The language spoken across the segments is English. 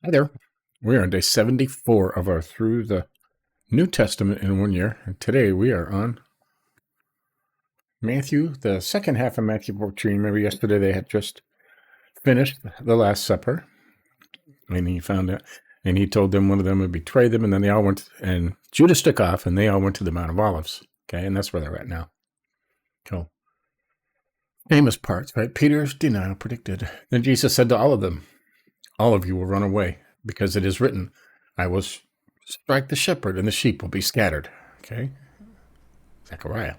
Hi there. We are on day 74 of our Through the New Testament in 1 Year. And today we are on Matthew, the second half of Matthew 14. Remember yesterday they had just finished the Last Supper. And he found out, and he told them one of them would betray them. And then they all went, and Judas took off, and they all went to the Mount of Olives. Okay, and that's where they're at now. Cool. Famous parts, right? Peter's denial predicted. Then Jesus said to all of them, all of you will run away, because it is written, I will strike the shepherd, and the sheep will be scattered. Okay? Zechariah.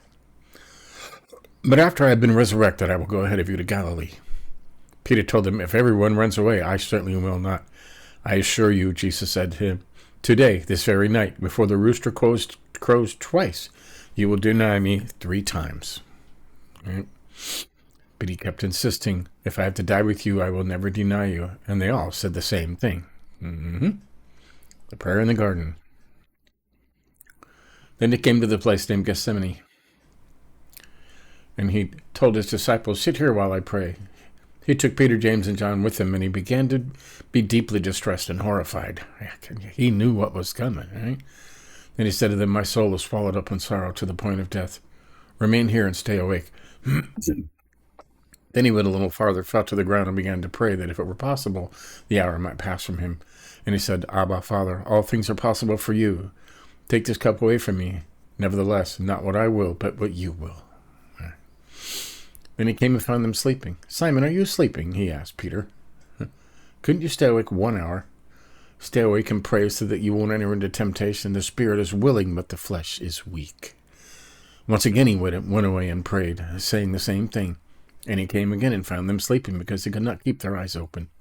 But after I have been resurrected, I will go ahead of you to Galilee. Peter told them, if everyone runs away, I certainly will not. I assure you, Jesus said to him, today, this very night, before the rooster crows twice, you will deny me 3 times. Right? But he kept insisting, if I have to die with you, I will never deny you. And they all said the same thing. The prayer in the garden. Then they came to the place named Gethsemane. And he told his disciples, sit here while I pray. He took Peter, James, and John with him, and he began to be deeply distressed and horrified. He knew what was coming, right? Then he said to them, my soul is swallowed up in sorrow to the point of death. Remain here and stay awake. Then he went a little farther, fell to the ground, and began to pray that if it were possible, the hour might pass from him. And he said, Abba, Father, all things are possible for you. Take this cup away from me. Nevertheless, not what I will, but what you will. Then he came and found them sleeping. Simon, are you sleeping? He asked Peter. Couldn't you stay awake 1 hour? Stay awake and pray so that you won't enter into temptation. The spirit is willing, but the flesh is weak. Once again he went away and prayed, saying the same thing. And he came again and found them sleeping because they could not keep their eyes open.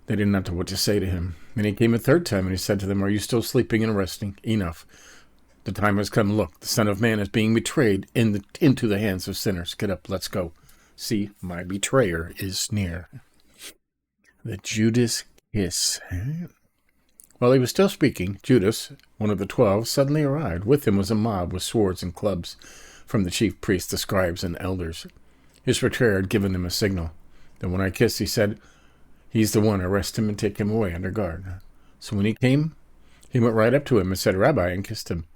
They did not know what to say to him. Then he came a third time and he said to them, are you still sleeping and resting? Enough. The time has come. Look, the Son of Man is being betrayed into the hands of sinners. Get up, let's go. See, my betrayer is near. The Judas kiss. While he was still speaking, Judas, one of the 12, suddenly arrived. With him was a mob with swords and clubs from the chief priests, the scribes, and elders. His betrayer had given them a signal. Then when I kissed, he said, he's the one. Arrest him and take him away under guard. So when he came, he went right up to him and said, Rabbi, and kissed him.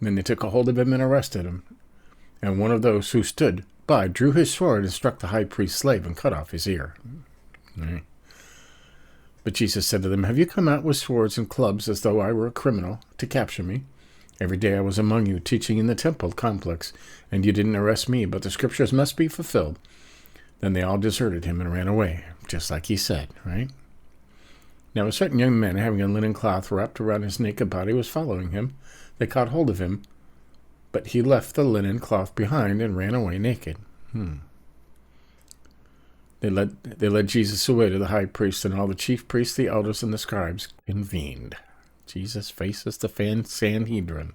Then they took a hold of him and arrested him. And one of those who stood by drew his sword and struck the high priest's slave and cut off his ear. Right. But Jesus said to them, have you come out with swords and clubs as though I were a criminal to capture me? Every day I was among you, teaching in the temple complex, and you didn't arrest me, but the scriptures must be fulfilled. Then they all deserted him and ran away, just like he said, right? Now a certain young man, having a linen cloth wrapped around his naked body, was following him. They caught hold of him, but he left the linen cloth behind and ran away naked. They led Jesus away to the high priest, and all the chief priests, the elders, and the scribes convened. Jesus faces the Sanhedrin.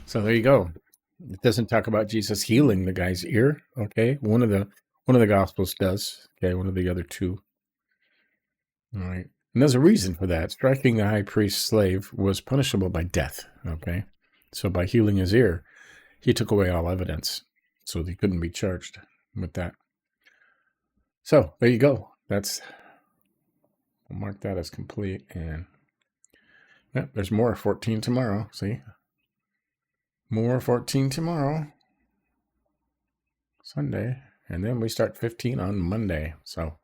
So there you go. It doesn't talk about Jesus healing the guy's ear. Okay, one of the Gospels does. Okay, one of the other 2. All right. And there's a reason for that. Striking the high priest's slave was punishable by death, okay? So by healing his ear, he took away all evidence, so he couldn't be charged with that. So there you go. We'll mark that as complete. And there's more 14 tomorrow, see? More 14 tomorrow, Sunday. And then we start 15 on Monday. So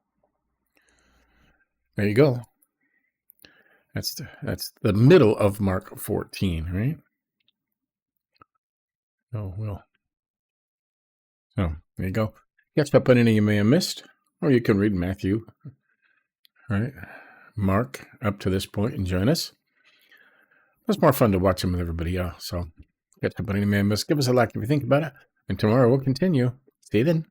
there you go. That's the middle of Mark 14, right? So there you go. Catch up on any you may have missed, or you can read Matthew, right? Mark up to this point and join us. It's more fun to watch them with everybody else. So catch up on any you may have missed. Give us a like if you think about it. And tomorrow we'll continue. See you then.